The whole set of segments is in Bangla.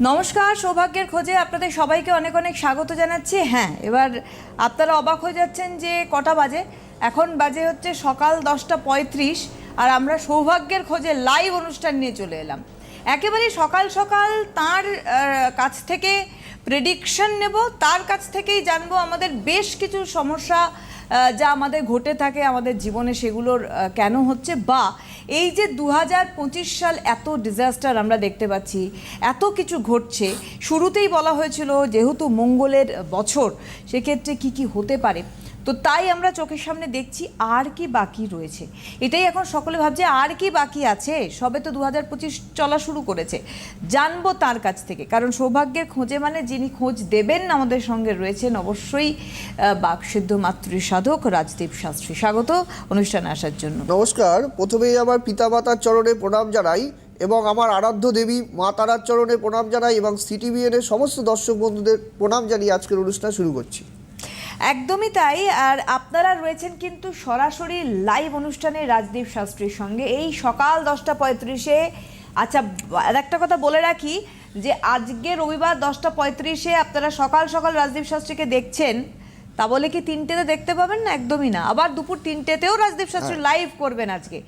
নমস্কার, সৌভাগ্যের খোঁজে আপনাদের সবাইকে অনেক অনেক স্বাগত জানাচ্ছি। হ্যাঁ, এবার আপনারা অবাক হয়ে যাচ্ছেন যে কটা বাজে। এখন বাজে হচ্ছে সকাল 10:35 আর আমরা সৌভাগ্যের খোঁজে লাইভ অনুষ্ঠান নিয়ে চলে এলাম। একেবারে সকাল সকাল তার কাছ থেকে প্রেডিকশন নেব, তার কাছ থেকেই জানবো আমাদের বেশ কিছু সমস্যা যা আমাদের ঘটে থাকে আমাদের জীবনে, সেগুলোর কেন হচ্ছে, বা এই যে 2025 সাল এত ডিজাস্টার আমরা দেখতে পাচ্ছি, এত কিছু ঘটছে। শুরুতেই বলা হয়েছিল যেহেতু মঙ্গলের বছর, সেক্ষেত্রে কি কি হতে পারে, তো তাই আমরা চোখের সামনে দেখছি আর কি বাকি রয়েছে। এটাই এখন সকলে ভাবছে আর কি বাকি আছে, সবে তো 2025 চলা শুরু করেছে। জানবো তার কাছ থেকে, কারণ সৌভাগ্যের খোঁজে মানে যিনি খোঁজ দেবেন আমাদের সঙ্গে রয়েছেন অবশ্যই বাকসিদ্ধ মাতৃ সাধক রাজদীপ শাস্ত্রী। স্বাগত অনুষ্ঠানে আসার জন্য। নমস্কার। প্রথমেই আমার পিতামাতার চরণে প্রণাম জানাই এবং আমার আরাধ্য দেবী মা তারার চরণে প্রণাম জানাই এবং সিটিভিএন এর সমস্ত দর্শক বন্ধুদের প্রণাম জানিয়ে আজকের অনুষ্ঠান শুরু করছি। একদমই তাই। আর আপনারা রয়েছেন কিন্তু সরাসরি লাইভ অনুষ্ঠানে রাজদীপ শাস্ত্রীর সঙ্গে এই সকাল 10:35-এ। আচ্ছা, আর একটা কথা বলে রাখি যে আজকে রবিবার 10:35-এ আপনারা সকাল সকাল রাজদীপ শাস্ত্রীকে দেখছেন, তা বলে কি 3টেতে দেখতে পাবেন না? একদমই না। আবার দুপুর 3টেতেও রাজদীপ শাস্ত্রী লাইভ করবেন আজকে।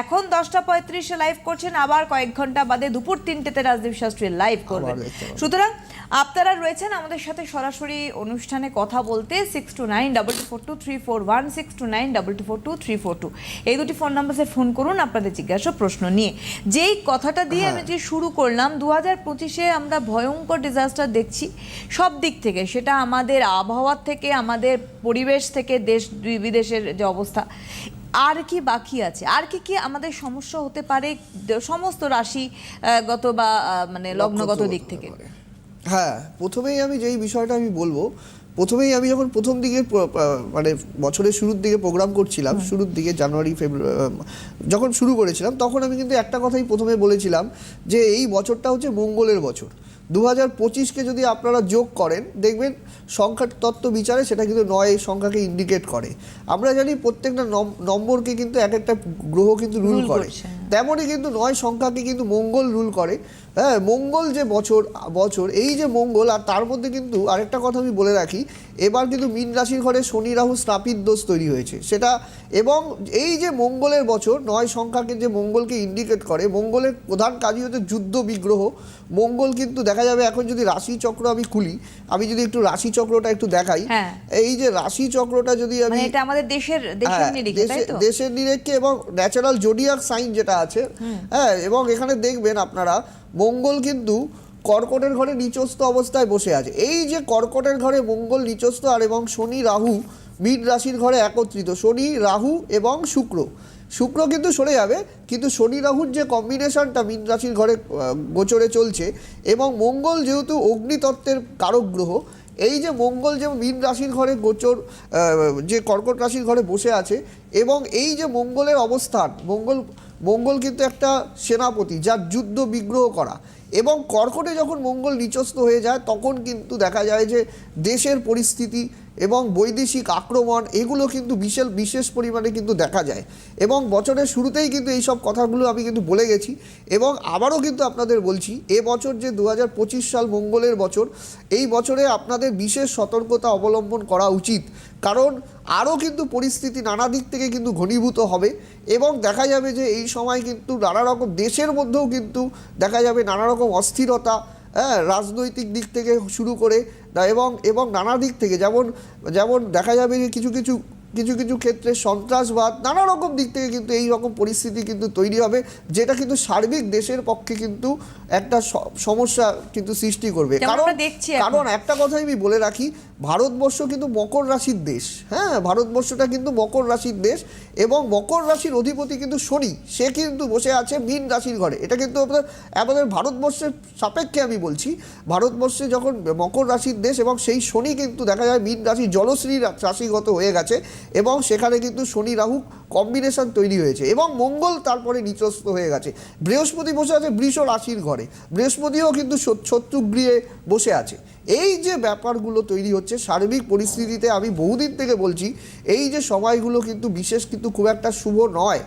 এখন 10:35-এ লাইভ করছেন, আবার কয়েক ঘন্টা বাদে দুপুর 3টেতে রাজদীপ শাস্ত্রী লাইভ করবেন। সুতরাং আপনারা রয়েছেন আমাদের সাথে সরাসরি অনুষ্ঠানে কথা বলতে। 6292422341 6292422342 এই দুটি ফোন নাম্বারে ফোন করুন আপনাদের জিজ্ঞাসা প্রশ্ন নিয়ে। যেই কথাটা দিয়ে আমি যে শুরু করলাম, 2025-এ আমরা ভয়ঙ্কর ডিজাস্টার দেখছি সব দিক থেকে, সেটা আমাদের আবহাওয়ার থেকে, আমাদের পরিবেশ থেকে, দেশ বিদেশের যে অবস্থা। আর কি বাকি আছে, আর কি কি আমাদের সমস্যা হতে পারে সমস্ত রাশিগত বা মানে লগ্নগত দিক থেকে? হ্যাঁ, প্রথমেই আমি যেই বিষয়টা আমি বলবো, প্রথমেই আমি যখন প্রথম দিকে মানে বছরের শুরুর দিকে প্রোগ্রাম করছিলাম, শুরুর দিকে জানুয়ারি ফেব্রুয়ারি যখন শুরু করেছিলাম, তখন আমি কিন্তু একটা কথাই প্রথমে বলেছিলাম যে এই বছরটা হচ্ছে মঙ্গলের বছর। 2025-কে যদি আপনারা যোগ করেন দেখবেন সংখ্যার তত্ত্ব বিচারে সেটা কিন্তু 9 সংখ্যাকে ইন্ডিকেট করে। আমরা জানি প্রত্যেকটা নম্বরকে কিন্তু এক একটা গ্রহ কিন্তু রুল করে, তেমনই কিন্তু 9 সংখ্যাকে কিন্তু মঙ্গল রুল করে। হ্যাঁ, মঙ্গল যে বছর এই যে মঙ্গল, আর তার মধ্যে কিন্তু আরেকটা কথা আমি বলে রাখি, এবার কিন্তু মীন রাশির ঘরে শনি রাহু স্নাপিত দোষ তৈরি হয়েছে সেটা। এবং এই যে মঙ্গলের বছর 9 সংখ্যাকে যে মঙ্গলকে ইন্ডিকেট করে, মঙ্গলের প্রধান কাজই হচ্ছে যুদ্ধ বিগ্রহ। মঙ্গল কিন্তু দেখা যাবে, এখন যদি রাশি চক্র আমি খুলি, আমি যদি একটু রাশি চক্রটা একটু দেখাই, এই যে রাশি চক্রটা যদি আমি, এটা আমাদের দেশের নিরিখে এবং ন্যাচারাল জোডিয়াক সাইন যেটা আছে, হ্যাঁ, এবং এখানে দেখবেন আপনারা মঙ্গল কিন্তু কর্কটের ঘরে নিচস্থ অবস্থায় বসে আছে। এই যে কর্কটের ঘরে মঙ্গল নিচস্থ, আর এবং শনি রাহু মীন রাশির ঘরে একত্রিত, শনি রাহু এবং শুক্র কিন্তু সরে যাবে, কিন্তু শনি রাহুর যে কম্বিনেশনটা মীন রাশির ঘরে গোচরে চলছে, এবং মঙ্গল যেহেতু অগ্নিতত্ত্বের কারক গ্রহ, এই যে মঙ্গল যে মীন রাশির ঘরে গোচর, যে কর্কট রাশির ঘরে বসে আছে, এবং এই যে মঙ্গলের অবস্থান, মঙ্গল কিন্তু একটা সেনাপতি যার যুদ্ধ বিগ্রহ করা, এবং কর্কটে যখন মঙ্গল নিচস্থ হয়ে যায় তখন কিন্তু দেখা যায় যে দেশের পরিস্থিতি এবং বৈদেশিক আক্রমণ এগুলো কিন্তু বিশেষ পরিমাণে কিন্তু দেখা যায়। এবং বছরের শুরুতেই কিন্তু এই সব কথাগুলো আমি কিন্তু বলে গেছি, এবং আবারও কিন্তু আপনাদের বলছি, এবছর যে 2025 সাল মঙ্গলের বছর, এই বছরে আপনাদের বিশেষ সতর্কতা অবলম্বন করা উচিত, কারণ আরও কিন্তু পরিস্থিতি নানা দিক থেকে কিন্তু ঘনীভূত হবে, এবং দেখা যাবে যে এই সময় কিন্তু নানা রকম দেশের মধ্যেও কিন্তু দেখা যাবে নানা রকম অস্থিরতা, হ্যাঁ, রাজনৈতিক দিক থেকে শুরু করে এবং নানা দিক থেকে, যেমন দেখা যাবে যে কিছু কিছু ক্ষেত্রে সন্ত্রাসবাদ, নানা রকম দিক থেকে কিন্তু এই রকম পরিস্থিতি কিন্তু তৈরি হবে, যেটা কিন্তু সার্বিক দেশের পক্ষে কিন্তু একটা সমস্যা কিন্তু সৃষ্টি করবে। কারণ একটা কথাই আমি বলে রাখি, ভারতবর্ষ কিন্তু মকর রাশির দেশ। হ্যাঁ, ভারতবর্ষটা কিন্তু মকর রাশির দেশ, এবং মকর রাশির অধিপতি কিন্তু শনি, সে কিন্তু বসে আছে মীন রাশির ঘরে। এটা কিন্তু আমাদের ভারতবর্ষের সাপেক্ষে আমি বলছি, ভারতবর্ষে যখন মকর রাশির দেশ, এবং সেই শনি কিন্তু দেখা যায় মীন রাশি জলশ্রী রাশিগত হয়ে গেছে, এবং সেখানে কিন্তু শনি রাহু কম্বিনেশন তৈরি হয়েছে, এবং মঙ্গল তারপরে নিচস্থ হয়ে গেছে। বৃহস্পতি বসে আছে বৃষ রাশির ঘরে, বৃহস্পতিও কিন্তু শত্রু গৃহে বসে আছে। এই যে ব্যাপারগুলো তৈরি হচ্ছে সার্বিক পরিস্থিতিতে, আমি বহুদিন থেকে বলছি এই যে সময়গুলো কিন্তু বিশেষ কিন্তু খুব একটা শুভ নয়,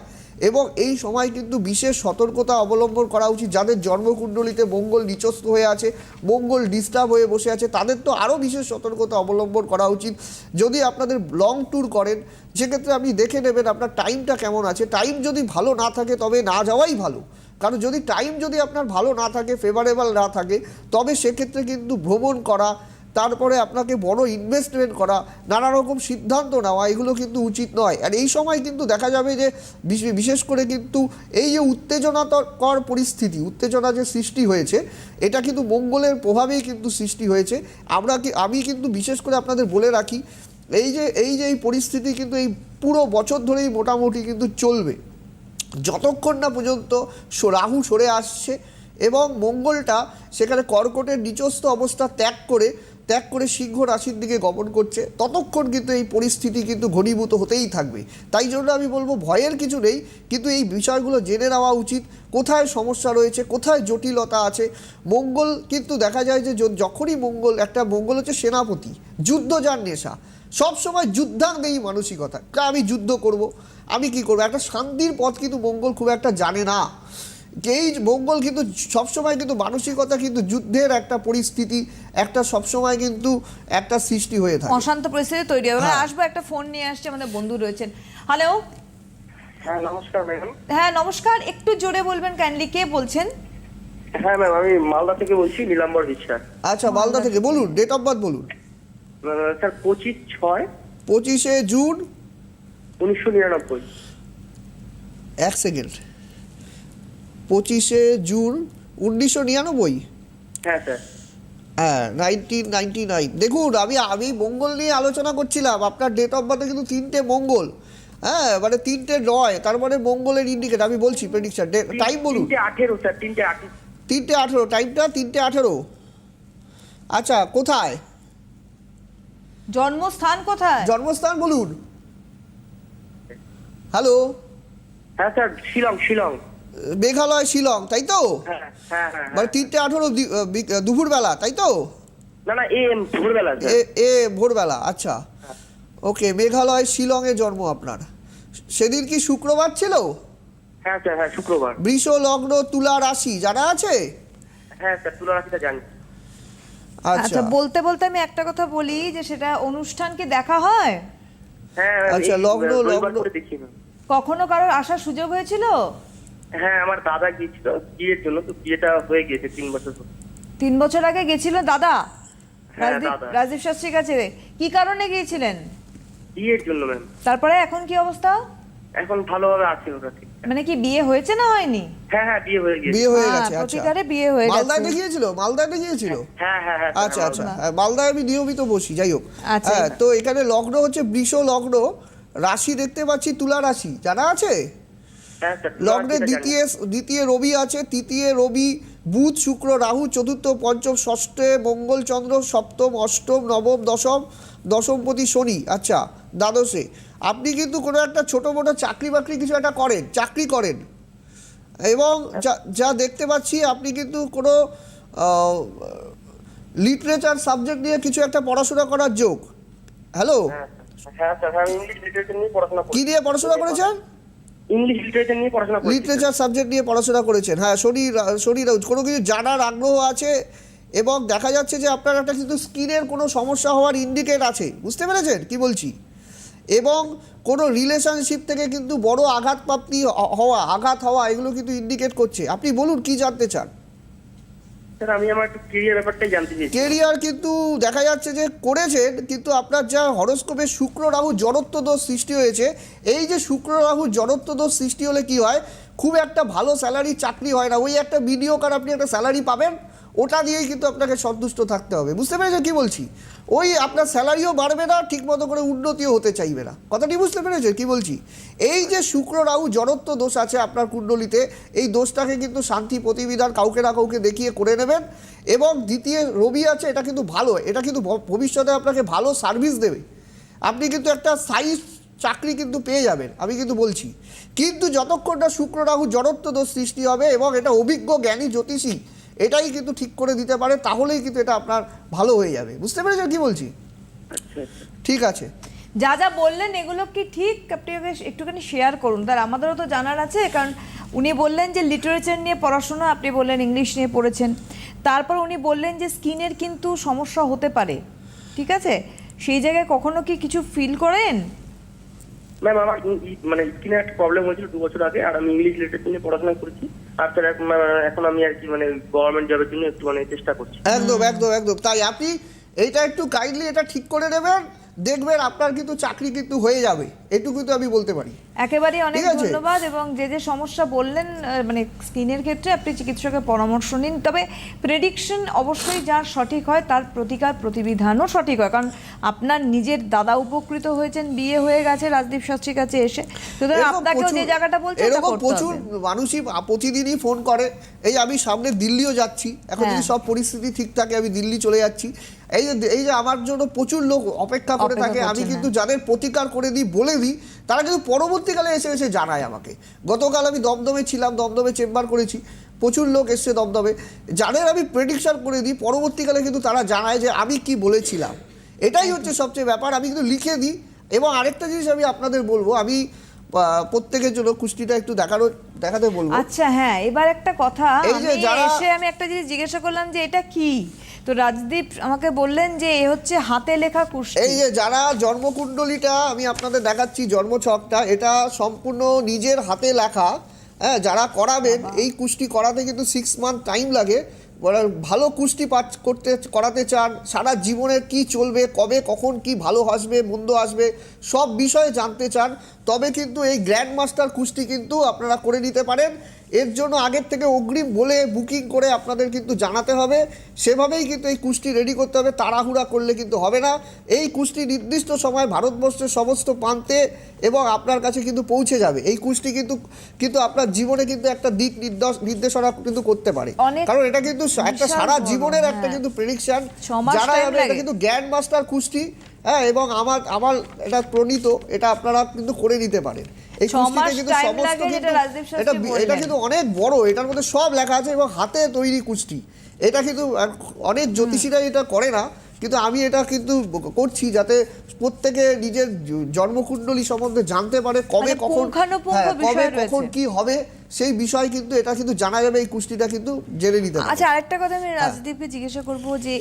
এবং এই সময় কিন্তু বিশেষ সতর্কতা অবলম্বন করা উচিত। যাদের জন্মকুণ্ডলিতে মঙ্গল নিচস্থ হয়ে আছে, মঙ্গল ডিস্টার্ব হয়ে বসে আছে, তাদের তো আরও বিশেষ সতর্কতা অবলম্বন করা উচিত। যদি আপনাদের লং ট্যুর করেন সেক্ষেত্রে আপনি দেখে নেবেন আপনার টাইমটা কেমন আছে। টাইম যদি ভালো না থাকে তবে না যাওয়াই ভালো, কারণ যদি টাইম যদি আপনার ভালো না থাকে, ফেভারেবল না থাকে, তবে সেক্ষেত্রে কিন্তু ভ্রমণ করা, তারপরে আপনাকে বড় ইনভেস্টমেন্ট করা, নানা রকম সিদ্ধান্ত নেওয়া, এগুলো কিন্তু উচিত নয়। আর এই সময় কিন্তু দেখা যাবে যে বিশেষ করে কিন্তু এই যে উত্তেজনাকর পরিস্থিতি, উত্তেজনা যে সৃষ্টি হয়েছে, এটা কিন্তু মঙ্গলের প্রভাবেই কিন্তু সৃষ্টি হয়েছে। আমি কিন্তু বিশেষ করে আপনাদের বলে রাখি, এই যে এই পরিস্থিতি কিন্তু এই পুরো বছর ধরেই মোটামুটি কিন্তু চলবে, যতক্ষণ না পর্যন্ত রাহু সরে আসছে এবং মঙ্গলটা সেখানে কর্কটের নিচস্থ অবস্থা ত্যাগ করে সিংহ রাশির দিকে গমন করছে, ততক্ষণ কিন্তু এই পরিস্থিতি কিন্তু ঘনীভূত হতেই থাকবে। তাই জন্য আমি বলবো ভয়ের কিছু নেই, কিন্তু এই বিষয়গুলো জেনে নেওয়া উচিত, কোথায় সমস্যা রয়েছে, কোথায় জটিলতা আছে। মঙ্গল কিন্তু দেখা যায় যে যখনই মঙ্গল হচ্ছে সেনাপতি, যুদ্ধ যার নেশা, সবসময় যুদ্ধাঙ্গেই মানসিকতা, আমি যুদ্ধ করব, আমি কি করব, একটা শান্তির পথ কিন্তু মঙ্গল খুব একটা জানে না। এই মঙ্গল কিন্তু সবসময় কিন্তু মানসিকতা কিন্তু যুদ্ধের একটা পরিস্থিতি, একটা সবসময় কিন্তু একটা সৃষ্টি হয়ে থাকে, অশান্ত পরিস্থিতি তৈরি হবে। হ্যাঁ। আসবো, একটা ফোন নিয়ে আসছে, আমাদের বন্ধু রয়েছেন। হ্যালো। হ্যাঁ নমস্কার ম্যাডাম। হ্যাঁ নমস্কার, একটু জোরে বলবেন কাইন্ডলি, কে বলছেন? হ্যাঁ ম্যাম, আমি মালদা থেকে বলছি, নীলাম্বর বিশ্বাস। আচ্ছা, মালদা থেকে বলুন, ডেট অফ বার্থ বলুন। স্যার 25/6/1999। 25শে জুন, 1999। এক সেকেন্ড, 25শে জুন 1999। হ্যাঁ স্যার। হ্যাঁ, 1999। দেখুন, আমি মঙ্গল নিয়ে আলোচনা করছিলাম, আপনার ডেট অফ বার্থে কিন্তু 3টে মঙ্গল, হ্যাঁ মানে 3টে নয়, তার মানে মঙ্গলের ইন্ডিকেট আমি বলছি প্রেডিকশন। টাইম বলুন। 3:18 স্যার, 3:18। 3:18 টাইমটা, 3:18। আচ্ছা, কোথায় জন্মস্থান কোথায়? জন্মস্থান বলুন। হ্যালো, হ্যাঁ স্যার, শিলং। মেঘালয়, শিলং, তাই তো? হ্যাঁ হ্যাঁ হ্যাঁ। মানে 3:18 দুপুরবেলা, তাই তো? না AM ভোরবেলা স্যার। এ ভোরবেলা, আচ্ছা ওকে। মেঘালয় শিলংয়ে জন্ম আপনার। সেদিন কি শুক্রবার ছিল? হ্যাঁ স্যার, হ্যাঁ শুক্রবার। বৃষ লগ্ন, তুলা রাশি জানা আছে? হ্যাঁ স্যার, তুলা রাশিটা জানি। আচ্ছা আচ্ছা, বলতে বলতে আমি একটা কথা বলি যে সেটা অনুষ্ঠান কি দেখা হয়? হ্যাঁ আচ্ছা, লগ্ন করে দেখি ম্যাম। কখনো কারোর আসার সুযোগ হয়েছিল? হ্যাঁ, আমার দাদা গিয়েছিল বিয়ের জন্য, তো বিয়েটা হয়ে গিয়েছে 3 বছর পর। 3 বছর আগে গেছিল দাদা হ্যাঁ, দাদা। রাজীব শাস্ত্রীর কাছে? কি কারণে গিয়েছিলেন? বিয়ের জন্য ম্যাম। তারপরে এখন কি অবস্থা? এখন ভালোভাবে আছে ওরা, ঠিক। মানে কি বিয়ে হয়েছে না হয়নি? হ্যাঁ, বিয়ে হয়ে গিয়েছে। বিয়ে হয়ে গেছে, আচ্ছা। প্রতিকারে বিয়ে হয়ে মালদায় গেছে। দেখিয়েছিল? মালদায় দেখিয়েছিল? হ্যাঁ হ্যাঁ হ্যাঁ। আচ্ছা আচ্ছা, হ্যাঁ, মালদায় আমি নিয়মিত বসি, যাই হোক। আচ্ছা, হ্যাঁ, তো এখানে লগ্ন হচ্ছে বৃষ লগ্ন, রাশি দেখতে পাচ্ছি তুলা রাশি, জানা আছে? হ্যাঁ স্যার, লগ্নে দ্বিতীয় রবি আছে, তৃতীয় রবি, বুধ শুক্র রাহু, চতুর্থ পঞ্চম ষষ্ঠে মঙ্গল চন্দ্র, সপ্তম অষ্টম নবম দশমপতি শনি, আচ্ছা দ্বাদশে। আপনি কিন্তু কোনো একটা ছোটো মোটো চাকরি বাকরি কিছু একটা চাকরি করেন, এবং যা দেখতে পাচ্ছি আপনি কিন্তু কোনো লিটারেচার সাবজেক্ট নিয়ে কিছু একটা পড়াশোনা করার যোগ। হ্যালো, হ্যাঁ স্যার, আমি ইংলিশ লিটারেচার নিয়ে পড়াশোনা করি। কি নিয়ে পড়াশোনা করেছেন? ইংলিশ লিটারেচার নিয়ে পড়াশোনা করি। লিটারেচার সাবজেক্ট নিয়ে পড়াশোনা করেছেন, হ্যাঁ। শনি কোনো কিছু জানার আগ্রহ আছে, এবং দেখা যাচ্ছে যে আপনার একটা কিন্তু স্কিনের কোনো সমস্যা হওয়ার ইন্ডিকেট আছে, বুঝতে পেরেছেন কি বলছি? এবং কোনো রিলেশনশিপ থেকে কিন্তু বড় আঘাত হওয়া এগুলো কিন্তু ইন্ডিকেট করছে। আপনি বলুন কি জানতে চান? স্যার, আমি আমার একটু ক্যারিয়ার ব্যাপারটাই জানতে চাইছি। কেরিয়ার কিন্তু দেখা যাচ্ছে যে করেছেন, কিন্তু আপনার যা হরোস্কোপে শুক্র রাহু জড়ত্ব দোষ সৃষ্টি হয়েছে, এই যে শুক্র রাহু জড়ত্ব দোষ সৃষ্টি হলে কি হয়, খুব একটা ভালো স্যালারি চাকরি হয় না, ওই একটা মিডিওকার আপনি একটা স্যালারি পাবেন, ওটা দিয়েই কিন্তু আপনাকে সন্তুষ্ট থাকতে হবে, বুঝতে পেরেছেন কি বলছি? ওই আপনার স্যালারিও বাড়বে না, ঠিকমতো করে উন্নতিও হতে চাইবে না, কথাটি বুঝতে পেরেছেন কি বলছি? এই যে শুক্র রাহু জড়ত্ব দোষ আছে আপনার কুণ্ডলিতে, এই দোষটাকে কিন্তু শান্তি প্রতিবিধান কাউকে না কাউকে দেখিয়ে করে নেবেন। এবং দ্বিতীয় রবি আছে, এটা কিন্তু ভালো, এটা কিন্তু ভবিষ্যতে আপনাকে ভালো সার্ভিস দেবে, আপনি কিন্তু একটা সাইজ চাকরি কিন্তু পেয়ে যাবেন, আমি কিন্তু বলছি। কিন্তু যতক্ষণ না শুক্র রাহু জড়ত্ব দোষ সৃষ্টি হবে, এবং এটা অভিজ্ঞ জ্ঞানী জ্যোতিষী এটাই কিন্তু ঠিক করে দিতে পারে, তাহলেই কিন্তু এটা আপনার ভালো হয়ে যাবে, বুঝতে পেরেছেন কি বলছি? আচ্ছা আচ্ছা। ঠিক আছে। যা যা বললেন এগুলো কি ঠিক? আপনি ওকে একটুখানি শেয়ার করুন, তার আমাদেরও তো জানার আছে। কারণ উনি বললেন যে লিটারেচার নিয়ে পড়াশোনা, আপনি বললেন ইংলিশ নিয়ে পড়েছেন। তারপর উনি বললেন যে স্কিনের কিন্তু সমস্যা হতে পারে, ঠিক আছে? সেই জায়গায় কখনো কি কিছু ফিল করেন? ম্যাম আমার মানে স্কিনে একটা প্রবলেম হয়েছিল 2 বছর আগে, আর আমি ইংলিশ লিটারেচার নিয়ে পড়াশোনা করেছি। আর স্যার এখন আমি আর কি মানে গভর্নমেন্ট জবের জন্য একটু মানে চেষ্টা করছি। একদম একদম একদম তাই। আপনি এইটা একটু কাইন্ডলি এটা ঠিক করে নেবেন, দেখবেন আপনার কিন্তু চাকরি কিন্তু হয়ে যাবে, এটুকু তো আমি বলতে পারি। একেবারে অনেক ঠিক আছে? ধন্যবাদ। এবং যে যে সমস্যা বললেন মানে স্কিনের ক্ষেত্রে, আপনি চিকিৎসকের পরামর্শ নিন। তবে প্রেডিকশন অবশ্যই যার সঠিক হয় তার প্রতিকার প্রতিবিধানও সঠিক হয়, কারণ আপনার নিজের দাদা উপকৃত হয়েছেন, বিয়ে হয়ে গেছে রাজদীপ শাস্ত্রীর কাছে এসে, সুতরাং এরকম আপনাকেও যে প্রচুর- জায়গাটা বলছেন এটা এরকম করতে প্রচুর হবে। মানুষই প্রতিদিনই ফোন করে। এই আমি সামনে দিল্লিও যাচ্ছি, এখন যদি হ্যাঁ। সব পরিস্থিতি ঠিক থাকে আমি দিল্লি চলে যাচ্ছি। এই যে আমার জন্য প্রচুর লোক অপেক্ষা করে অপেক্ষা থাকে, আমি করছেন, কিন্তু যাদের প্রতিকার করে দিই, বলে দিই, তারা কিন্তু পরবর্তীকালে এসে এসে জানায় আমাকে। গতকাল আমি দমদমে ছিলাম, দমদমে চেম্বার করেছি, প্রচুর লোক এসছে দমদমে, যাদের আমি প্রেডিকশন করে দিই, পরবর্তীকালে কিন্তু তারা জানায় যে আমি কি বলেছিলাম। এটাই হচ্ছে সবচেয়ে ব্যাপার, আমি কিন্তু লিখে দিই। এবং আরেকটা জিনিস আমি আপনাদের বলবো, আমি প্রত্যেকের জন্য কুষ্টিটা একটু দেখাতে বলবো। আচ্ছা হ্যাঁ, এবার একটা কথা, এই যে আমি একটা জিনিস জিজ্ঞাসা করলাম যে এটা কি, তো রাজদীপ আমাকে বললেন যে এ হচ্ছে হাতে লেখা কুষ্টি। এই যে যারা জন্মকুণ্ডলীটা আমি আপনাদের দেখাচ্ছি, জন্মছকটা, এটা সম্পূর্ণ নিজের হাতে লেখা। হ্যাঁ, যারা করাবেন এই কুষ্টি করাতে কিন্তু 6 মান্থ টাইম লাগে। ভালো কুষ্টি করাতে চান, সারা জীবনের কি চলবে, কবে কখন কি ভালো আসবে মন্দ আসবে সব বিষয়ে জানতে চান, তবে কিন্তু এই গ্র্যান্ড মাস্টার কুষ্টি কিন্তু আপনারা করে নিতে পারেন। এর জন্য আগের থেকে অগ্রিম বলে বুকিং করে আপনাদের কিন্তু জানাতে হবে, সেভাবেই কিন্তু এই কুষ্টি রেডি করতে হবে, তাড়াহুড়া করলে কিন্তু হবে না। এই কুষ্টি নির্দিষ্ট সময় ভারতবর্ষের সমস্ত প্রান্তে এবং আপনার কাছে কিন্তু পৌঁছে যাবে। এই কুষ্টি কিন্তু আপনার জীবনে কিন্তু একটা দিক নির্দেশনা কিন্তু করতে পারে, কারণ এটা কিন্তু একটা সারা জীবনের একটা কিন্তু প্রেডিকশন। যারা এটা কিন্তু গ্র্যান্ড মাস্টার কুষ্টি, হ্যাঁ, এবং আমার এটা প্রণীত, এটা আপনারা কিন্তু করে নিতে পারেন। এই কুষ্টিতে কিন্তু সমস্ত এটা কিন্তু অনেক বড়, এটার মধ্যে সব লেখা আছে এবং হাতে তৈরি কুষ্টি। এটা কিন্তু অনেক জ্যোতিষীরা এটা করে না, কিন্তু আমি এটা কিন্তু করছি যাতে প্রত্যেকে নিজের জন্মকুণ্ডলী সম্বন্ধে জানতে পারে, কবে কখন কি হবে সেই বিষয় কিন্তু এটা কিন্তু জানা যাবে, এই কুষ্টিটা কিন্তু জেনে নিতে হবে। আচ্ছা আরেকটা কথা আমি রাজদীপকে জিজ্ঞাসা করবো যে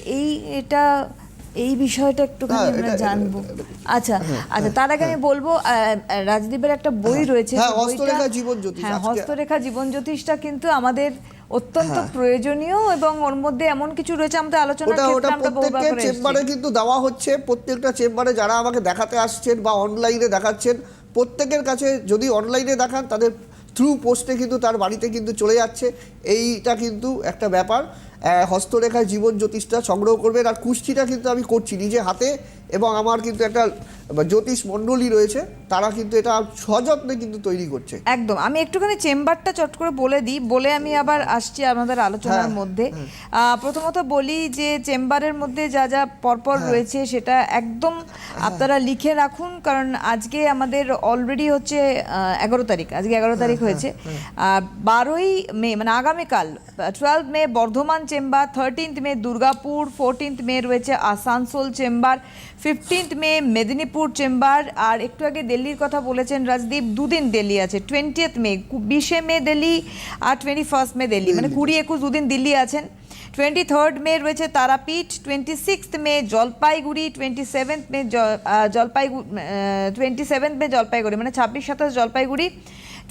এই বিষয়টা একটুখানি আমরা জানবো। আচ্ছা আচ্ছা, তার আগে আমি বলবো রাজদীপের একটা বই রয়েছে, হস্তরেখা জীবন জ্যোতিষ। হ্যাঁ, হস্তরেখা জীবন জ্যোতিষটা কিন্তু আমাদের অত্যন্ত প্রয়োজনীয়, এবং ওর মধ্যে এমন কিছু রয়েছে আমাদের আলোচনার ক্ষেত্রে আমরা বহুবার করে এসেছি। চেম্বারে কিন্তু দেওয়া হচ্ছে, প্রত্যেকটা চেম্বারে যারা আমাকে দেখাতে আসছেন বা অনলাইনে দেখাচ্ছেন, প্রত্যেকের কাছে যদি অনলাইনে দেখান তাদের থ্রু পোস্টে কিন্তু তার বাড়িতে কিন্তু চলে যাচ্ছে। এইটা কিন্তু একটা ব্যাপার। হস্তরেখায় জীবন জ্যোতিষটা সংগ্রহ করবেন, আর কুষ্টিটা কিন্তু আমি করছি নিজে হাতে, এবং আমার কিন্তু একটা জ্যোতিষ মণ্ডলী রয়েছে, তারা কিন্তু এটা সযত্নে কিন্তু তৈরি করছে। একদম। আমি একটুখানি চেম্বারটা চট করে বলে দিই, বলে আমি আবার আসছি আমাদের আলোচনার মধ্যে। প্রথমত বলি যে চেম্বারের মধ্যে যা যা পরপর রয়েছে সেটা একদম আপনারা লিখে রাখুন, কারণ আজকে আমাদের অলরেডি হচ্ছে 11 তারিখ, আজকে 11 তারিখ হয়েছে। 12ই মে মানে আগামীকাল 12 মে বর্ধমান চেম্বার, 13th মে দুর্গাপুর, 14th মে রয়েছে আসানসোল চেম্বার, 15th মে মেদিনীপুর চেম্বার, আর একটু আগে দিল্লির কথা বলেছেন রাজদীপ, দুদিন দিল্লি আছে, 20th মে, 20 মে দিল্লি আর 21 মে দিল্লি, মানে 20-21 দুদিন দিল্লি আছেন। 23rd মে রয়েছে তারাপীঠ, 26th মে জলপাইগুড়ি, 27th মে জলপাইগুড়ি মানে 26-27 Jalpaiguri,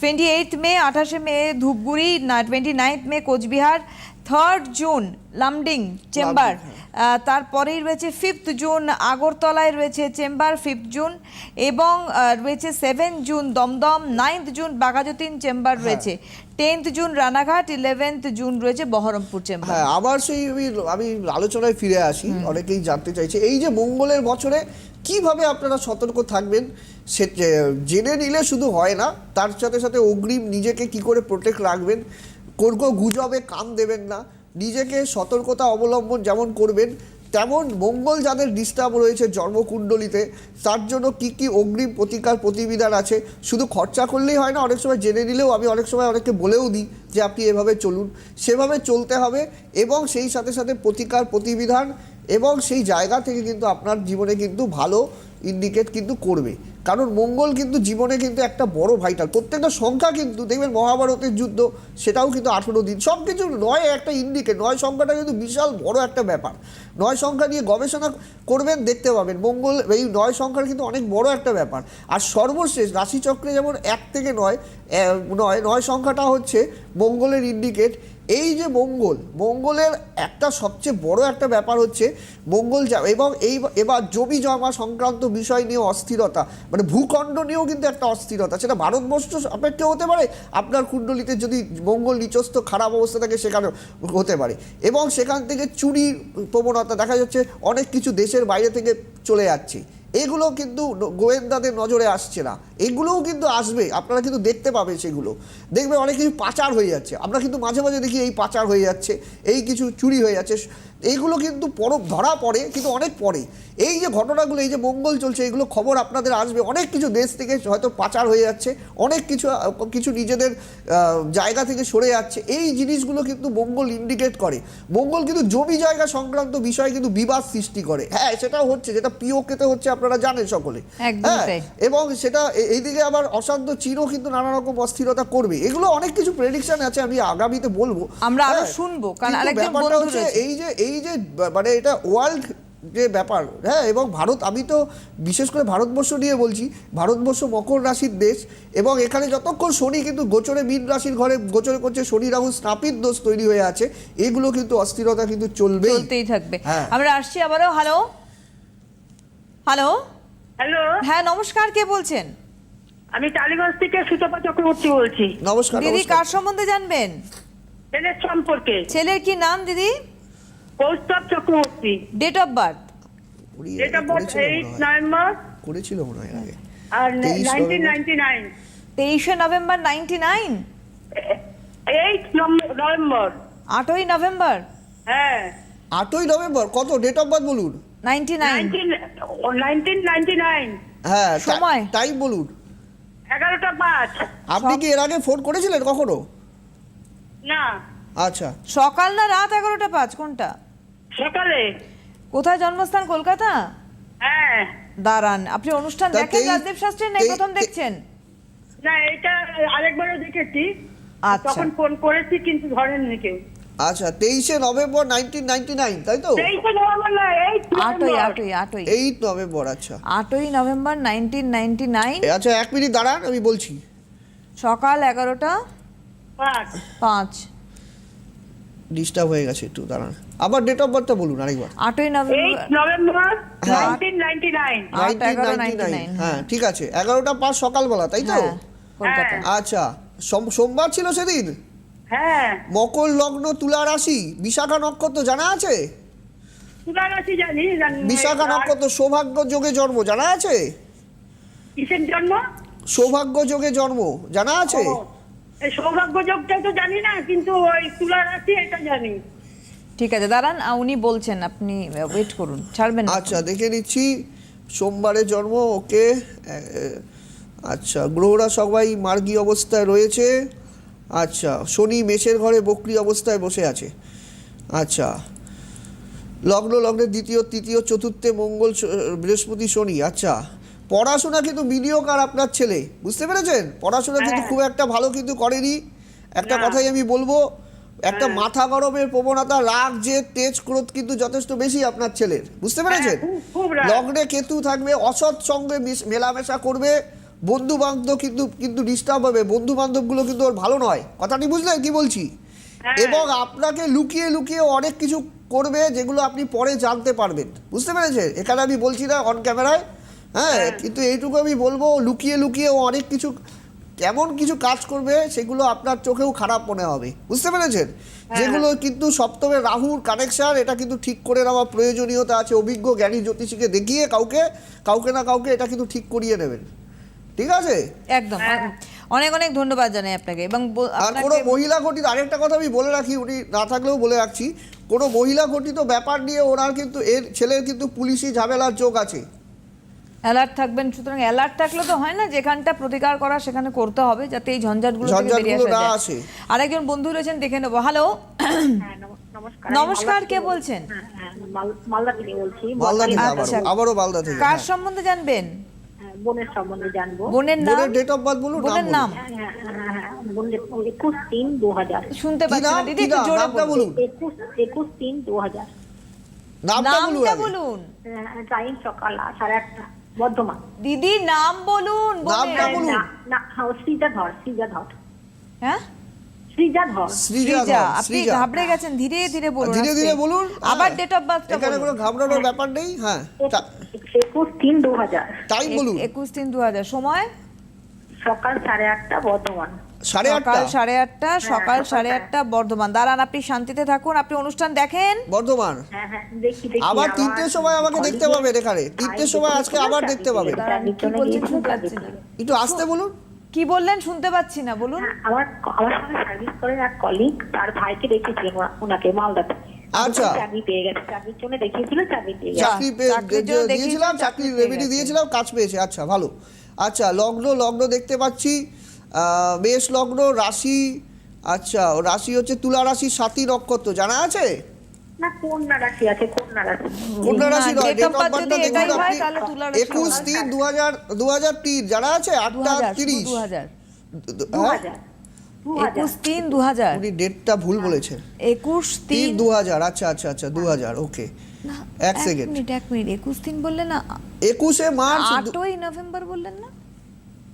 28th May 28 May Dhupguri, 29th May Cooch Behar, 3rd June Lumding chamber, তারপরেই রয়েছে 5th জুন আগরতলায় রয়েছে চেম্বার 5th জুন, এবং রয়েছে 7th June Dum Dum, 9th June Baghajatin chamber রয়েছে, 10th June Ranaghat, 11th June রয়েছে বহরমপুর চেম্বার। হ্যাঁ, আবার সেই আমি আলোচনায় ফিরে আসি, অনেকেই জানতে চাইছে এই যে মঙ্গলের বছরে কিভাবে আপনারা সতর্ক থাকবেন, সে জেনে নিলে শুধু হয় না, তার সাথে সাথে অগ্রিম নিজেকে কি করে প্রোটেক্ট রাখবেন, কোনো গুজবে কান দেবেন না, নিজেকে সতর্কতা অবলম্বন যেমন করবেন, তেমন মঙ্গল যাদের ডিস্টার্ব রয়েছে জন্মকুণ্ডলিতে তার জন্য কি কি অগ্রিম প্রতিকার প্রতিবিধান আছে। শুধু খরচা করলেই হয় না, অনেক সময় জেনে নিলেও, আমি অনেক সময় অনেককে বলেও দিই যে আপনি এভাবে চলুন, সেভাবে চলতে হবে, এবং সেই সাথে সাথে প্রতিকার প্রতিবিধান, এবং সেই জায়গা থেকে কিন্তু আপনার জীবনে কিন্তু ভালো ইন্ডিকেট কিন্তু করবে, কারণ মঙ্গল কিন্তু জীবনে কিন্তু একটা বড় ভাইটাল। প্রত্যেকটা সংখ্যা কিন্তু দেখবেন মহাভারতের যুদ্ধ সেটাও কিন্তু 18 দিন, সব কিছু 9 একটা ইন্ডিকেট। 9 সংখ্যাটা কিন্তু বিশাল বড় একটা ব্যাপার। 9 সংখ্যা নিয়ে গবেষণা করবেন, দেখতে পাবেন মঙ্গল এই 9 সংখ্যার কিন্তু অনেক বড় একটা ব্যাপার। আর সর্বশেষ রাশিচক্রে যেমন 1 থেকে 9 সংখ্যাটা হচ্ছে মঙ্গলের ইন্ডিকেট। এই যে মঙ্গলের একটা সবচেয়ে বড় একটা ব্যাপার হচ্ছে মঙ্গল এবং এবার জমি জমা সংক্রান্ত বিষয় নিয়ে অস্থিরতা, মানে ভূখণ্ড নিয়েও কিন্তু একটা অস্থিরতা, সেটা ভারতবর্ষ সাপেক্ষে হতে পারে, আপনার কুণ্ডলিতে যদি মঙ্গল নিচস্থ খারাপ অবস্থা থাকে সেখানে হতে পারে। এবং সেখান থেকে চুরির প্রবণতা দেখা যাচ্ছে, অনেক কিছু দেশের বাইরে থেকে চলে যাচ্ছে, এগুলো কিন্তু গোয়েন্দাদের নজরে আসছে না, এগুলোও কিন্তু আসবে, আপনারা কিন্তু দেখতে পাবেন। সেগুলো দেখবেন অনেক কিছু পাচার হয়ে যাচ্ছে, আমরা কিন্তু মাঝে মাঝে দেখি এই পাচার হয়ে যাচ্ছে, এই কিছু চুরি হয়ে যাচ্ছে, এইগুলো কিন্তু ধরা পড়ে কিন্তু অনেক পরে। এই যে ঘটনাগুলো, এই যে মঙ্গল চলছে, এগুলো খবর আপনাদের আসবে, অনেক কিছু দেশ থেকে হয়তো পাচার হয়ে যাচ্ছে, অনেক কিছু নিজেদের জায়গা থেকে সরে যাচ্ছে, এই জিনিসগুলো কিন্তু মঙ্গল ইন্ডিকেট করে। মঙ্গল কিন্তু জমি জায়গা সংক্রান্ত বিষয়ে কিন্তু বিবাদ সৃষ্টি করে, হ্যাঁ সেটাও হচ্ছে, যেটা পিওকেতে হচ্ছে আপনারা জানেন সকলে, হ্যাঁ। এবং সেটা এইদিকে আবার অশান্ত চীনও কিন্তু নানা রকম অস্থিরতা করবে, এগুলো অনেক কিছু প্রেডিকশন আছে, আমি আগামীতে বলবো, আমরা আরো শুনবো, কারণ আরেকজন বন্ধু রয়েছে। এই যে মানে এটা ওয়ার্ল্ড যে ব্যাপার, হ্যাঁ। এবং ভারত, আমি তো বিশেষ করে ভারতবর্ষ নিয়ে বলছি, ভারতবর্ষ মকর রাশির দেশ, এবং এখানে যতক্ষণ শনি কিন্তু গোচরে মীন রাশির ঘরে গোচরে করছে, শনি রাহু স্নাপিত দোষ তৈরি হয়ে আছে, এগুলো কিন্তু অস্থিরতা কিন্তু চলতেই থাকবে। হ্যাঁ। আমরা আসছি আবারও। হ্যালো হ্যালো হ্যালো, হ্যাঁ নমস্কার, কে বলছেন? আমি টালিগঞ্জ থেকে সুতপা চক্রবর্তী বলছি। নমস্কার। দিদি কার সম্বন্ধে জানবেন? ছেলের সম্পর্কে। ছেলের কি নাম দিদি? Koustav Chakraborty. Date of birth? Date of birth 8 November করেছিল মনে হয় আগে, আর 1999। 23 নভেম্বর 99? 8 নভেম্বর। 8ই নভেম্বর? হ্যাঁ 8ই নভেম্বর। কত ডেট অফ বার্থ বলুন? 99। 1999। হ্যাঁ সময়? টাইম বলুন। 11টা 5। আপনি কি এর আগে ফোন করেছিলেন কখনো? না, আচ্ছা, সকাল না রাত 11টা 5 কোনটা? সকালে। কোথায় জন্মস্থান? কলকাতা? হ্যাঁ। দাঁড়ান, আপনি অনুষ্ঠান তা দেখেন 23 রাজদীপ শাস্ত্রীর, না প্রথম দেখছেন? না, এটা আরেকবারও দেখেছি, আচ্ছা তখন ফোন করেছি কিন্তু ধরেননি কেউ। আচ্ছা 23 নভেম্বর 1999, তাই তো? 23 নভেম্বর না, 8 8ই 8 নভেম্বর। আচ্ছা 8ই নভেম্বর 1999। আচ্ছা 1 মিনিট দাঁড়ান, আমি বলছি। সকাল 11টা 5। 5। ডিস্টার্ব হয়ে গেছে একটু, দাঁড়ান আবার ডেট অফ বার্থটা বলুন আরেকবার। 8ই নভেম্বর 8 নভেম্বর হ্যাঁ। 1999। 1999, হ্যাঁ ঠিক আছে। 11টা 5 সকালবেলা, তাই তো? হ্যাঁ, কলকাতা। আচ্ছা সোমবার ছিল সেদিন। হ্যাঁ, মকর লগ্ন, তুলা রাশি, বিশাখা নক্ষত্র জানা আছে? তুলা রাশি জানি। বিশাখা নক্ষত্র সৌভাগ্য যোগে জন্ম জানা আছে? কিসের জন্ম? সৌভাগ্য যোগে জন্ম জানা আছে? ও, এই সৌভাগ্য যোগটা তো জানি না, কিন্তু ওই তুলা রাশি এটা জানি। ঠিক আছে দাঁড়ান, উনি বলছেন, আপনি ওয়েট করুন, ছাড়বেন না। আচ্ছা দেখে নিচ্ছি, সোমবারে জন্ম, ওকে। আচ্ছা গ্রহরা সবাই মার্গী অবস্থায় রয়েছে। আচ্ছা শনি মেষের ঘরে বক্রী অবস্থায় বসে আছে। আচ্ছা লগ্নের দ্বিতীয় তৃতীয় চতুর্থে মঙ্গল বৃহস্পতি শনি। আচ্ছা পড়াশোনা কিন্তু মিডিওকার আপনার ছেলে, বুঝতে পেরেছেন? পড়াশোনা কিন্তু খুব একটা ভালো কিন্তু করেনি। একটা কথাই আমি বলবো, একটা মাথা গরমের প্রবণতা, রাগ যে তেজ ক্রোধ কিন্তু যথেষ্ট বেশি আপনার ছেলের, বুঝতে পেরেছেন? খুব রাগ। লগ্নে কেতু থাকবে, অসৎ সঙ্গে মেলামেশা করবে, বন্ধু বান্ধব কিন্তু ডিস্টার্ব হবে, বন্ধু বান্ধবগুলো কিন্তু ওর ভালো নয়, কথাটি বুঝলেন কি বলছি? এবং আপনাকে লুকিয়ে লুকিয়ে অনেক কিছু করবে, যেগুলো আপনি পরে জানতে পারবেন, বুঝতে পেরেছেন? এখানে আমি বলছি না অন ক্যামেরায়, হ্যাঁ, কিন্তু এইটুকু আমি বলবো, লুকিয়ে লুকিয়ে ও অনেক কিছু এমন কিছু কাজ করবে, সেগুলো আপনার চোখেও খারাপ মনে হবে, বুঝতে পেরেছেন? যেগুলো কিন্তু সপ্তমে রাহুর কানেকশন, এটা কিন্তু ঠিক করে নেওয়া প্রয়োজনীয়তা আছে। অভিজ্ঞ জ্ঞানী জ্যোতিষীকে দেখিয়ে কাউকে না কাউকে এটা কিন্তু ঠিক করিয়ে নেবেন, ঠিক আছে? একদম। অনেক অনেক ধন্যবাদ জানাই আপনাকে। এবং আর কোনো মহিলা ঘটিত, আরেকটা কথা আমি বলে রাখি, উনি না থাকলেও বলে রাখছি, কোনো মহিলা ঘটিত ব্যাপার নিয়ে ওনার কিন্তু এর ছেলের কিন্তু পুলিশি ঝামেলার যোগ আছে। অ্যালার্ট থাকবেন। সুতরাং অ্যালার্ট থাকলে তো হয় না, যেখানটা প্রতিকার করা সেখানে করতে হবে, যাতে এই ঝঞ্ঝাটগুলো থেকে বেরিয়ে আসা না যায়। আসে। আরেকজন বন্ধু রয়েছেন, দেখে নেবো। হ্যালো নমস্কার। নমস্কার, আমি কে মালদা থেকে বলছেন? হ্যাঁ, হ্যাঁ, মালদা থেকে বলছি। মালদা থেকে আচ্ছা। আবারও মালদা থেকে। কার হ্যাঁ। সম্বন্ধে জানবেন? হ্যাঁ, বোনের সম্বন্ধে জানবো। বোনের নাম? বোনের ডেট অফ বার্থ বলুন, বোনের নাম বলুন। হ্যাঁ, হ্যাঁ, হ্যাঁ, বোনের 21/3/2000। শুনতে কি পাচ্ছি না নাম? দিদি, কি একটু নাম? জোরে নামটা বলুন। বলুন। 21/3/2000। নামটা বলুন নামটা আগে। বলুন টাইম সকাল 8:30 বর্ধমান। দিদি, নাম বলুন নামটা বোনের। বলুন। না, শ্রীজাধর। হ্যাঁ, শ্রীজাধর। সৃজা শ্রীজা। ধর, আপনি সৃজা। ঘাবড়ে গেছেন, ধীরে ধীরে বলুন। ধীরে ধীরে আস্তে। বলুন। আবার হ্যাঁ। ডেট অফ বার্থটা এখানে কোনো বলুন। ঘাবড়ানোর ব্যাপার নেই। হ্যাঁ, 21/3/2000। টাইম বলুন। 21/3/2000। সময়? সকাল 8:30 বর্ধমান। 8:30। সকাল 8:30, সকাল সকাল 8:30 বর্ধমান। দাঁড়ান, আপনি শান্তিতে থাকুন, আপনি অনুষ্ঠান দেখেন। বর্ধমান। হ্যাঁ, হ্যাঁ, দেখি। আবার আমার 3টের সময় আমাকে দেখতে colleague পাবেন এখানে। 3টের সময় ভাই আজকে আবার দেখতে পাবেন। দাঁড়ান, কি বলছেন শুনতে পাচ্ছি না। একটু আসতে বলুন। কি বললেন শুনতে পাচ্ছি না, বলুন। হ্যাঁ, আমার সঙ্গে সার্ভিস করেন এক কলিগ, তার ভাইকে দেখিয়েছিলেন ওনাকে মালদাতে। আচ্ছা। চাকরি পেয়ে গেছে, চাকরির জন্য দেখিয়েছিল, চাকরি পেয়ে গেছে। চাকরি চাকরির জন্য দিয়েছিলাম, দেখিয়েছেন, চাকরি চাকরি পেয়ে রেমেডি গেছে। দিয়েছিলাম, কাজ পেয়েছে। আচ্ছা, ভালো। আচ্ছা, লগ্ন দেখতে পাচ্ছি, মেষ লগ্ন, রাশি। আচ্ছা, ও রাশি হচ্ছে তুলা রাশি, 7ই নক্ষত্র। জানা আছে? না, কন্যা রাশি আছে, কন্যা রাশি। কন্যা রাশি না, নয়। date of date of birth বার্থটা যদি এটাই দেখুন হয়, আপনি। তাহলে তুলা রাশি 21/3/2003 জানা আছে? 8:30। 2000। হ্যাঁ, 21/3/2000। উনি ডেটটা ভুল বলেছেন। 21/3 2000। আচ্ছা, 2000। ওকে, এক সেকেন্ড। এক মিনিট 21/3 বললেন না? 21শে মার্চ 8ই নভেম্বর বললেন না?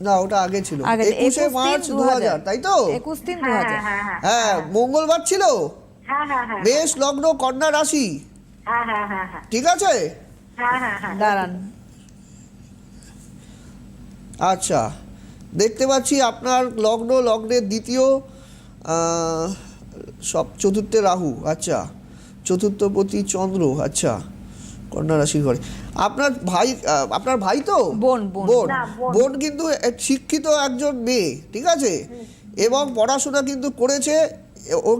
না, ওটা আগে ছিল। আগে 21শে মার্চ 2000, তাই তো? 21/3/2000। হ্যাঁ, মঙ্গলবার ছিল। হ্যাঁ, হ্যাঁ, হ্যাঁ, মেষ লগ্ন, কন্যা রাশি। হ্যাঁ, হ্যাঁ, হ্যাঁ, হ্যাঁ, ঠিক আছে। হ্যাঁ, হ্যাঁ, হ্যাঁ। দাঁড়ান, আচ্ছা, দেখতে পাচ্ছি আপনার লগ্নের দ্বিতীয়, সব চতুর্থে রাহু। আচ্ছা, চতুর্থপতি চন্দ্র। আচ্ছা, কন্যা রাশির ঘরে আপনার ভাই তো? বোন। না, বোন। বোন কিন্তু শিক্ষিত একজন মেয়ে, ঠিক আছে, এবং পড়াশোনা কিন্তু করেছে। ও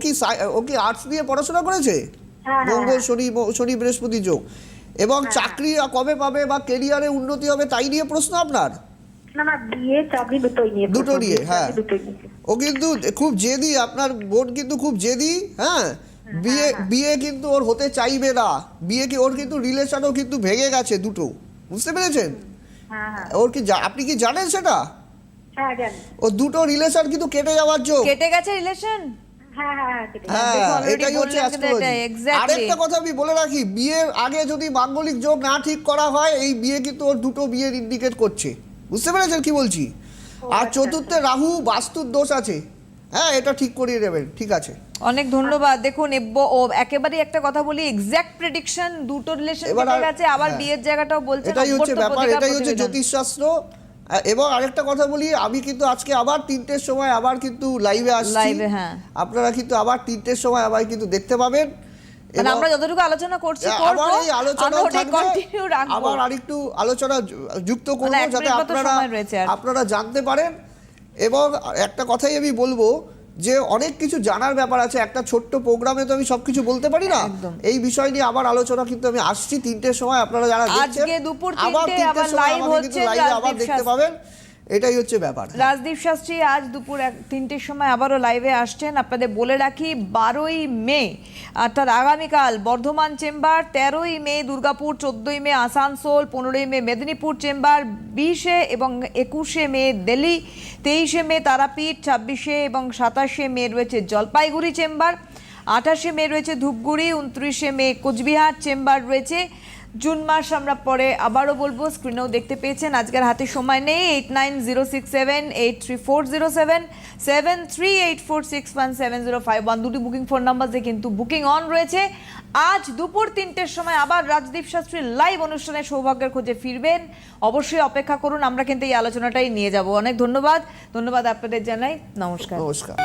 কি আর্টস নিয়ে পড়াশোনা করেছে? হ্যাঁ, মঙ্গল শনি বৃহস্পতি যোগ। এবং চাকরি কবে পাবে বা কেরিয়ারে উন্নতি হবে তাই নিয়ে প্রশ্ন আপনার? না, বিয়ে চাকরি দুটোই নিয়ে। দুটো নিয়ে, হ্যাঁ। দুটোই নিয়ে। ও কিন্তু খুব জেদি, আপনার বোন কিন্তু খুব জেদি। হ্যাঁ, বিয়ে কিন্তু ওর হতে চাইবে না। ওর কিন্তু রিলেশনও কিন্তু ভেঙে গেছে দুটো, বুঝতে পেরেছেন? হ্যাঁ, হ্যাঁ, ওর কি আপনি কি জানেন সেটা? হ্যাঁ, জানি। ও দুটো রিলেশন কিন্তু কেটে যাওয়ার যোগ। কেটে গেছে রিলেশন। হ্যাঁ, হ্যাঁ, হ্যাঁ, কেটে গেছে। হ্যাঁ, দেখো, already এটাই হচ্ছে বললাম কিন্তু অ্যাস্ট্রোলজি। এটা, exactly। আরেকটা কথা আমি বলে রাখি, বিয়ের আগে যদি মাঙ্গলিক যোগ না ঠিক করা হয়, এই বিয়ে কিন্তু ওর দুটো বিয়ের ইন্ডিকেট করছে, বুঝতে পেরেছেন কি বলছি? আর চতুর্থে রাহু, বাস্তুর দোষ আছে। হ্যাঁ, এটা ঠিক করিয়ে দেবেন, ঠিক আছে। অনেক ধন্যবাদ। দেখুন, একেবারেই একটা কথা বলি, এক্স্যাক্ট প্রেডিকশন, দুটো রিলেশন এবার কেটে গেছে, আবার হ্যাঁ। বিয়ের জায়গাটাও বলছেন। এটাই হচ্ছে অভ্যর্থ ব্যাপার, প্রতিভা এটাই হচ্ছে প্রতিবেদন। জ্যোতিষশাস্ত্র। এবং আরেকটা কথা বলি, আমি কিন্তু আজকে আবার 3টের সময় আবার কিন্তু লাইভে আসছি। লাইভে, হ্যাঁ। আপনারা কিন্তু আবার 3টের সময় আবার কিন্তু দেখতে পাবেন। মানে এবং আমরা যতটুকু আলোচনা করছি আবার এই আলোচনা কন্টিনিউ রাখবো। আবার আরেকটু আলোচনা যুক্ত করব, মানে 1 যাতে মিনিট মতো সময় রয়েছে আর। আপনারা জানতে পারেন। এবং একটা কথাই আমি বলবো, যে অনেক কিছু জানার ব্যাপার আছে। একটা ছোট্ট প্রোগ্রামে তো আমি সবকিছু বলতে পারি না। একদম। এই বিষয় নিয়ে আবার আলোচনা কিন্তু আমি আসছি 3টের সময়। আপনারা যারা দেখছেন, আজকে দুপুর আবার 3টে 3টের আবার সময় লাইভ আমাকে কিন্তু হচ্ছে লাইভে আবার রাজদীপ দেখতে শাস্ত্রী। পাবেন। এটাই হচ্ছে ব্যাপার। রাজদীপ শাস্ত্রী আজ দুপুর 3টের সময় আবারও লাইভে আসছেন। আপনাদের বলে রাখি, 12ই মে অর্থাৎ আগামীকাল বর্ধমান চেম্বার, 13ই মে দুর্গাপুর, 14ই মে আসানসোল, 15ই মে মেদিনীপুর চেম্বার, 20 এবং 21 মে দিল্লি, 23 মে তারাপীঠ, 26 এবং 27 মে রয়েছে জলপাইগুড়ি চেম্বার, 28 মে রয়েছে ধূপগুড়ি, 29 মে কোচবিহার চেম্বার রয়েছে। জুন মাস আমরা পরে আবারও বলবো, স্ক্রিনেও দেখতে পেয়েছেন। আজকের হাতে সময় নেই। 8906783407 7384617051 দুটি বুকিং ফোন নাম্বার দিয়ে কিন্তু বুকিং অন রয়েছে। আজ দুপুর 3টের সময় আবার রাজদীপ শাস্ত্রীর লাইভ অনুষ্ঠানে সৌভাগ্যের খোঁজে ফিরবেন। অবশ্যই অপেক্ষা করুন, আমরা কিন্তু এই আলোচনাটাই নিয়ে যাব। অনেক ধন্যবাদ আপনাদের জানাই। নমস্কার। নমস্কার।